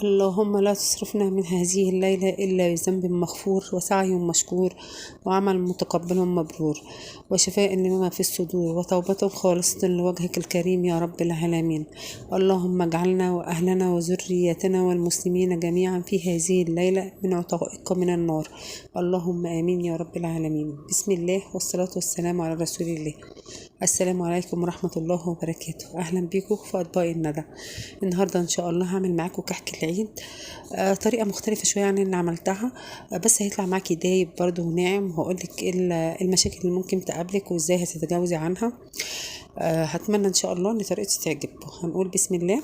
اللهم لا تصرفنا من هذه الليلة إلا بذنب مغفور وسعي مشكور وعمل متقبل مبرور وشفاء لما في الصدور وتوبة خالصة لوجهك الكريم يا رب العالمين. اللهم اجعلنا وأهلنا وذريتنا والمسلمين جميعا في هذه الليلة من عتقائك من النار. اللهم آمين يا رب العالمين. بسم الله والصلاة والسلام على رسول الله. السلام عليكم ورحمة الله وبركاته. أهلا بيكم في أطباق الندى. النهاردة إن شاء الله هعمل معاكم كحك العيد، طريقة مختلفة شوية عن اللي عملتها. بس هيطلع معاكي دايب برضو وناعم، وهقولك إيه المشاكل اللي ممكن تقابلك وإزاي هتتجاوزي عنها. هتمنى إن شاء الله إن طريقتي تعجبكم. هنقول بسم الله.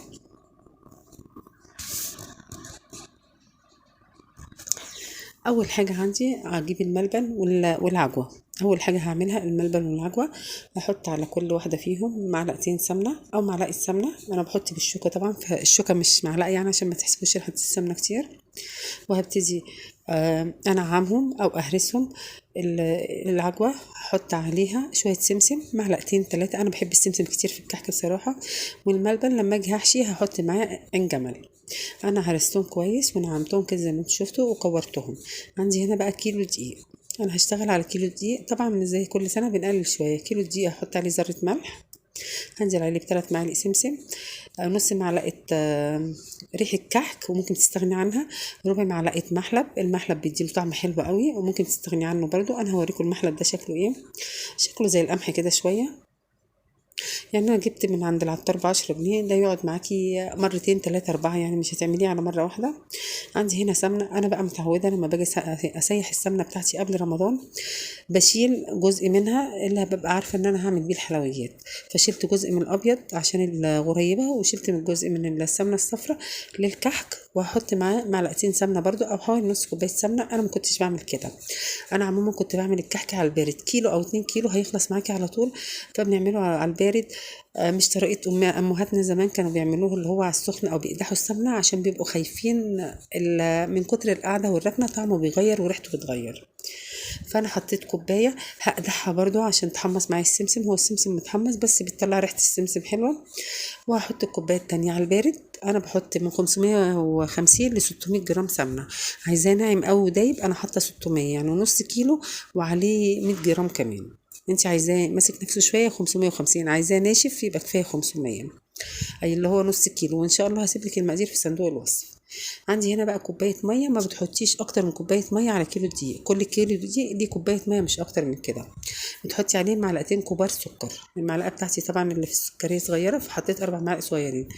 اول حاجه عندي هجيب الملبن والعجوه. اول حاجه هعملها الملبن والعجوه. هحط على كل واحده فيهم معلقتين سمنه او معلقه سمنه. انا بحط بالشوكه طبعا، فالشوكه مش معلقه يعني عشان ما تحسبوش ريحه السمنه كتير. وهبتدي انعمهم او اهرسهم. العجوه هحط عليها شويه سمسم، معلقتين 3. انا بحب السمسم كتير في الكحك بصراحه. والملبن لما اجي هحشي هحط معاه عين جمل. انا هرستهم كويس ونعمتهم كده زي ما انتم شفتوا وكورتهم. عندي هنا بقى كيلو دقيق. انا هشتغل على كيلو دقيق، طبعا مش زي كل سنه بنقلل شويه. كيلو دقيق هحط عليه ذره ملح، هنزل عليه ب3 معالق سمسم، نص معلقه ريحه كحك وممكن تستغني عنها، ربع معلقه محلب. المحلب بيديله طعم حلو قوي وممكن تستغني عنه برضو. انا هوريكم المحلب ده شكله ايه. شكله زي القمح كده شويه. يعني انا جبت من عند العطار ب10 جنيه، ده يقعد معاكي مرتين 3 4، يعني مش هتعمليه على مره واحده. عندي هنا سمنه. انا بقى متعوده لما باجي اسيح السمنه بتاعتي قبل رمضان بشيل جزء منها اللي ببقى عارفه ان انا هعمل بيه الحلويات. فشلت جزء من الابيض عشان الغريبه، وشلت من جزء من السمنه الصفراء للكحك، وهحط معاه معلقتين سمنه برضو او حوالي نص كوبايه سمنه. انا ما كنتش بعمل كده. انا عموما كنت بعمل الكحك على البارد، كيلو او 2 كيلو هيخلص معاكي على طول، فبنعمله على البارد. مش طريقه امهاتنا زمان كانوا بيعملوه اللي هو على السخن او بيقدحوا السمنه، عشان بيبقوا خايفين من كتر القعده والركنه طعمه بيغير وريحته بتغير. فانا حطيت كوبايه هقدحها برضو عشان تحمص معايا السمسم. هو السمسم متحمص بس بتطلع ريحه السمسم حلوه. وهحط الكوبايه التانية على البارد. انا بحط من 550 ل 600 جرام سمنه. عايزاه ناعم او دايب، انا حاطه 600 يعني نص كيلو وعليه 100 جرام كمان. انت عايزاه ماسك نفسه شويه 550، عايزاه ناشف يبقى كفايه 500، اي اللي هو نص كيلو. وان شاء الله هسيب لك المقادير في صندوق الوصف. عندي هنا بقى كوبايه ميه. ما بتحطيش اكتر من كوبايه ميه على كيلو دقيق. كل كيلو دقيق دي كوبايه ميه مش اكتر من كده. بتحطي عليه معلقتين كبار سكر. المعلقه بتاعتي طبعا اللي في السكريه صغيره، فحطيت 4 معالق صغيرين.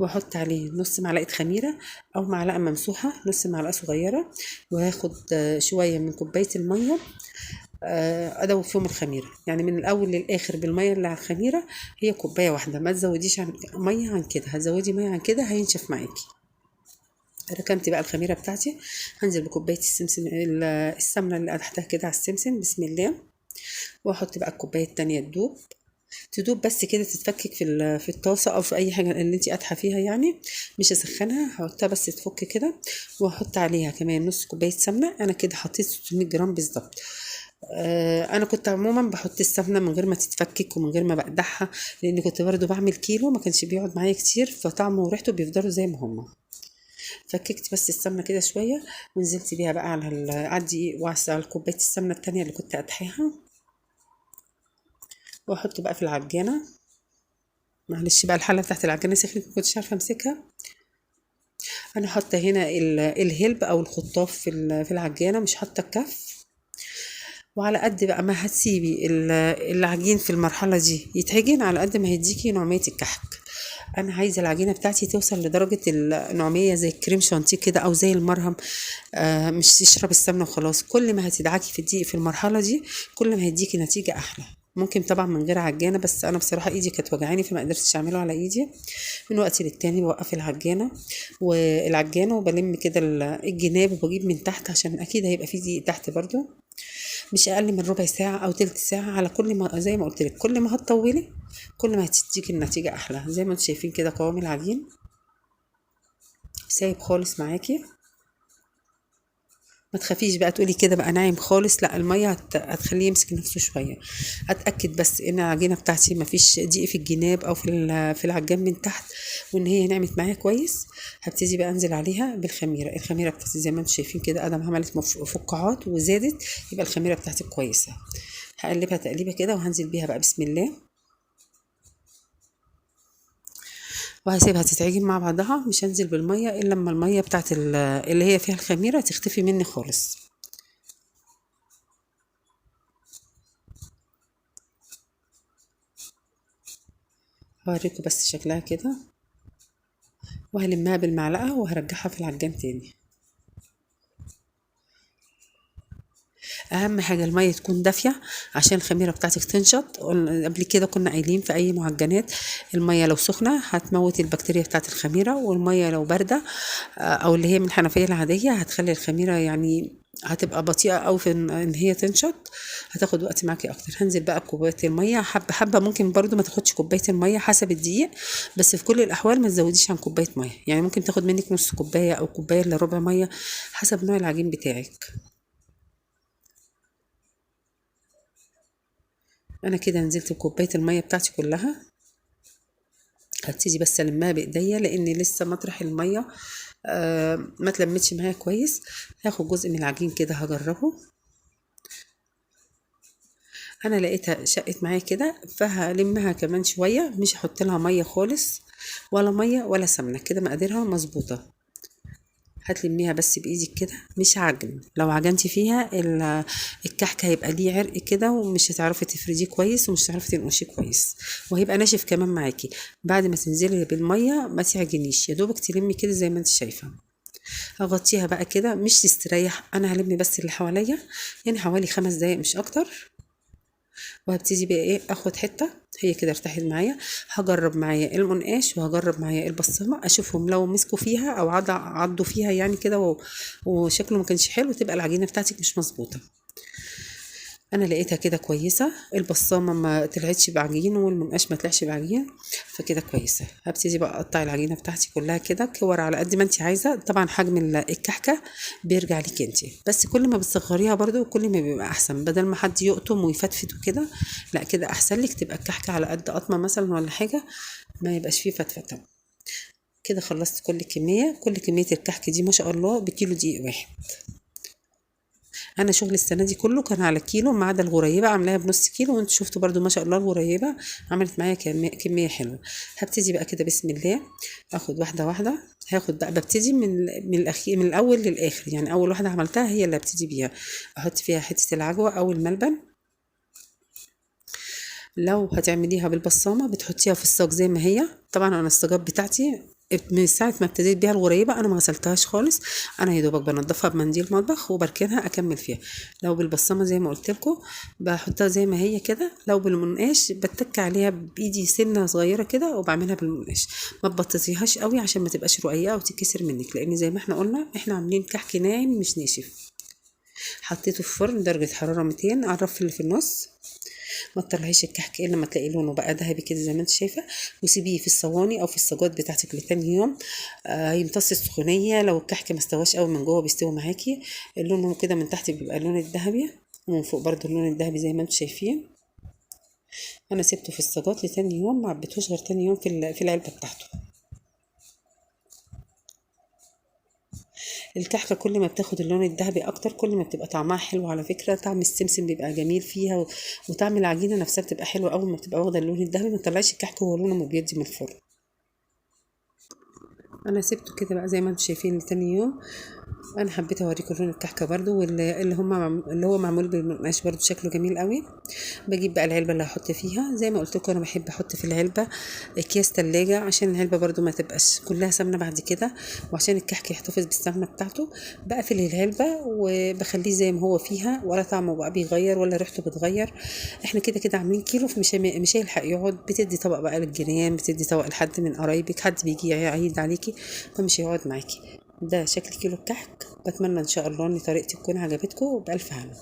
واحط عليه نص معلقه خميره او معلقه ممسوحه، نص معلقه صغيره. وهاخد شويه من كوبايه الميه، ادوب فيهم الخميره، يعني من الاول للاخر بالميه اللي على الخميره. هي كوبايه واحده، ما تزوديش ميه عن كده. هتزودي ميه عن كده هينشف معاكي. ركنت بقى الخميره بتاعتي. هنزل بكوبايه السمنه اللي قدحتها كده على السمسم بسم الله. واحط بقى الكوبايه التانية تدوب بس كده، تتفكك في الطاسه او في اي حاجه اللي انت قادحه فيها يعني. مش هسخنها، هحطها بس تفك كده. واحط عليها كمان نص كوبايه سمنه. انا كده حطيت 600 جرام بالظبط. انا كنت عموما بحط السمنه من غير ما تتفكك ومن غير ما بقدحها، لان كنت برضو بعمل كيلو ما كانش بيقعد معايا كتير، فطعمه وريحته بيفضلوا زي ما هما. فككت بس السمنه كده شويه، ونزلت بيها بقى على الدقيق وعلى كوبايه السمنه التانية اللي كنت قدحيها. واحط بقى في العجانه. معلش بقى الحله بتاعت العجانه سخنت، ما كنتش عارفه امسكها. انا حاطه هنا الهلب او الخطاف في العجانه، مش حاطه الكف. وعلى قد بقى ما هتسيبي العجين في المرحله دي يتعجن، على قد ما هيديكي نوعيه الكحك. انا عايزه العجينه بتاعتي توصل لدرجه النعوميه زي الكريم شانتيه كده او زي المرهم. مش تشرب السمنه وخلاص. كل ما هتدعكي في الدقيق في المرحله دي كل ما هيديكي نتيجه احلى. ممكن طبعا من غير عجانه، بس انا بصراحه ايدي كانت وجعاني فما قدرتش اعمله على ايدي. من وقت للتاني بوقف العجانه وبلم كده الجناب، وبجيب من تحت عشان اكيد هيبقى في دقيق تحت برضو. مش اقل من ربع ساعه او تلت ساعه، على كل ما زي ما قلت لك كل ما هتطولي كل ما هتديكي النتيجه احلى. زي ما انتم شايفين كده قوام العجين سايب خالص معاكي. ما تخافيش بقى تقولي كده بقى ناعم خالص، لا، الميه هتخليه يمسك نفسه شويه. اتاكد بس ان العجينه بتاعتي ما فيش ضيق في الجناب او في العجان من تحت، وان هي نعمت معايا كويس. هبتدي بقى انزل عليها بالخميره. الخميره بتاعتي زي ما انتم شايفين كده ادم عملت فقاعات وزادت، يبقى الخميره بتاعتي كويسه. هقلبها تقليبه كده وهنزل بيها بقى بسم الله، وهسيبها تتعجن مع بعضها. مش هنزل بالميه الا لما الميه بتاعت اللي هي فيها الخميره تختفي مني خالص. هوريكم بس شكلها كده، وهلمها بالمعلقه وهرجعها في العجان تاني. اهم حاجه الميه تكون دافيه عشان الخميره بتاعتك تنشط. قبل كده كنا قايلين في اي معجنات الميه لو سخنه هتموت البكتيريا بتاعت الخميره، والميه لو بارده او اللي هي من الحنفيه العاديه هتخلي الخميره يعني هتبقى بطيئه او في ان هي تنشط، هتاخد وقت معاكي اكتر. هنزل بقى بكوبايه الميه حبه حبه، ممكن برضو ما تاخدش كوبايه الميه حسب الدقيق، بس في كل الاحوال ما تزوديش عن كوبايه ميه، يعني ممكن تاخد منك نص كوبايه او كوبايه الا ربع ميه حسب نوع العجين بتاعك. انا كده نزلت بكوبايه الميه بتاعتي كلها. هبتدي بس المها بايديا لان لسه مطرح الميه ما تلمتش معايا كويس. هاخد جزء من العجين كده هجربه. انا لقيتها شقت معايا كده، فهلمها كمان شويه، مش هحط لها ميه خالص، ولا ميه ولا سمنه، كده مقاديرها مظبوطه. هتلميها بس بايدك كده، مش عجن. لو عجنتي فيها الكحك هيبقى ليه عرق كده، ومش هتعرفي تفرديه كويس، ومش هتعرفي تنقشيه كويس، وهيبقى ناشف كمان معاكي. بعد ما تنزلي بالميه ما تعجنيش، يا دوبك تلمي كده زي ما انت شايفه. هغطيها بقى كده مش تستريح، انا هلم بس اللي حواليا، يعني حوالي 5 دقايق مش اكتر. وهبتدي بقى ايه اخد حته، هي كده ارتاحت معايا. هجرب معايا المنقاش وهجرب معايا البصمه، اشوفهم لو مسكوا فيها او عضوا فيها يعني كده وشكله ما كانش حلو، تبقى العجينه بتاعتك مش مظبوطه. انا لقيتها كده كويسه، البصامه ما طلعتش بعجين والمنقاش ما طلعش بعجين، فكده كويسه. هبتدي بقى اقطع العجينه بتاعتي كلها كده كور على قد ما انت عايزه. طبعا حجم الكحكه بيرجع لك انت، بس كل ما بتصغريها برضو كل ما بيبقى احسن، بدل ما حد يقطم ويفتفت وكده، لا كده احسن لك. تبقى الكحكه على قد قطمه مثلا ولا حاجه، ما يبقاش فيه فتفته. كده خلصت كل كميه الكحك دي ما شاء الله بكيلو دقيق واحد. انا شغل السنه دي كله كان على كيلو، ما عدا الغريبه عاملاها بنص كيلو، وانتوا شفتوا برضو ما شاء الله الغريبه عملت معايا كميه حلوه. هبتدي بقى كده بسم الله، اخد واحده واحده. هاخد بقى ببتدي من الاخير، من الاول للاخر، يعني اول واحده عملتها هي اللي هبتدي بيها. احط فيها حته العجوه او الملبن. لو هتعمليها بالبصامه بتحطيها في الصاج زي ما هي. طبعا انا الصاجات بتاعتي من ساعة ما ابتديت بيها الغريبة أنا ما غسلتهاش خالص، أنا يا دوبك بنضفها بمنديل مطبخ وبركنها أكمل فيها. لو بالبصامة زي ما قلت لكم بحطها زي ما هي كده، لو بالمنقاش بتك عليها بإيدي سنة صغيرة كده وبعملها بالمنقاش. ما تبططيهاش قوي عشان ما تبقاش رقيقة وتتكسر منك، لأن زي ما احنا قلنا احنا عاملين كحك ناعم مش ناشف. حطيته في فرن درجة حرارة 200 على الرف اللي في النص. ما تطلعيش الكحك الا لما تلاقي لونه بقى ذهبي كده زي ما انت شايفه، وسيبيه في الصواني او في الصاجات بتاعتك لتاني يوم. يمتص السخونيه. لو الكحك ما استواش قوي من جوه بيستوي معاكي، لونه كده من تحت بيبقى اللون الذهبي، ومن فوق برضو اللون الذهبي زي ما انتم شايفين. انا سبته في الصاجات لتاني يوم، ما عبيتهوش غير تاني يوم في العلبه بتاعته. الكحكة كل ما بتاخد اللون الذهبي اكتر كل ما بتبقى طعمها حلو. على فكرة طعم السمسم بيبقى جميل فيها وطعم العجينة نفسها بتبقى حلوة اول ما بتبقى واخدة اللون الذهبي. ما تطلعيش الكحك وهو لونه مبيض من الفرن. انا سبته كده بقى زي ما انتم شايفين لتاني يوم. انا حبيت اوريكم لون الكحكه برضو، اللي هو معمول بالقماش برضو شكله جميل قوي. بجيب بقى العلبه اللي هحط فيها، زي ما قلت لكم انا بحب احط في العلبه اكياس تلاجة عشان العلبه برضو ما تبقاش كلها سمنه بعد كده، وعشان الكحك يحتفظ بالسمنه بتاعته. بقفل العلبه وبخليه زي ما هو فيها، ولا طعمه بقى بيغير ولا ريحته بتغير. احنا كده كده عاملين كيلو، مش هيلحق يقعد. بتدي طبق بقى للجيران، بتدي طبق لحد من قرايبك، حد بيجي يعيد عليكي فمش هيقعد معاكي. ده شكل كيلو الكحك. بتمنى ان شاء الله ان طريقتي تكون عجبتكم، وبألف هنا.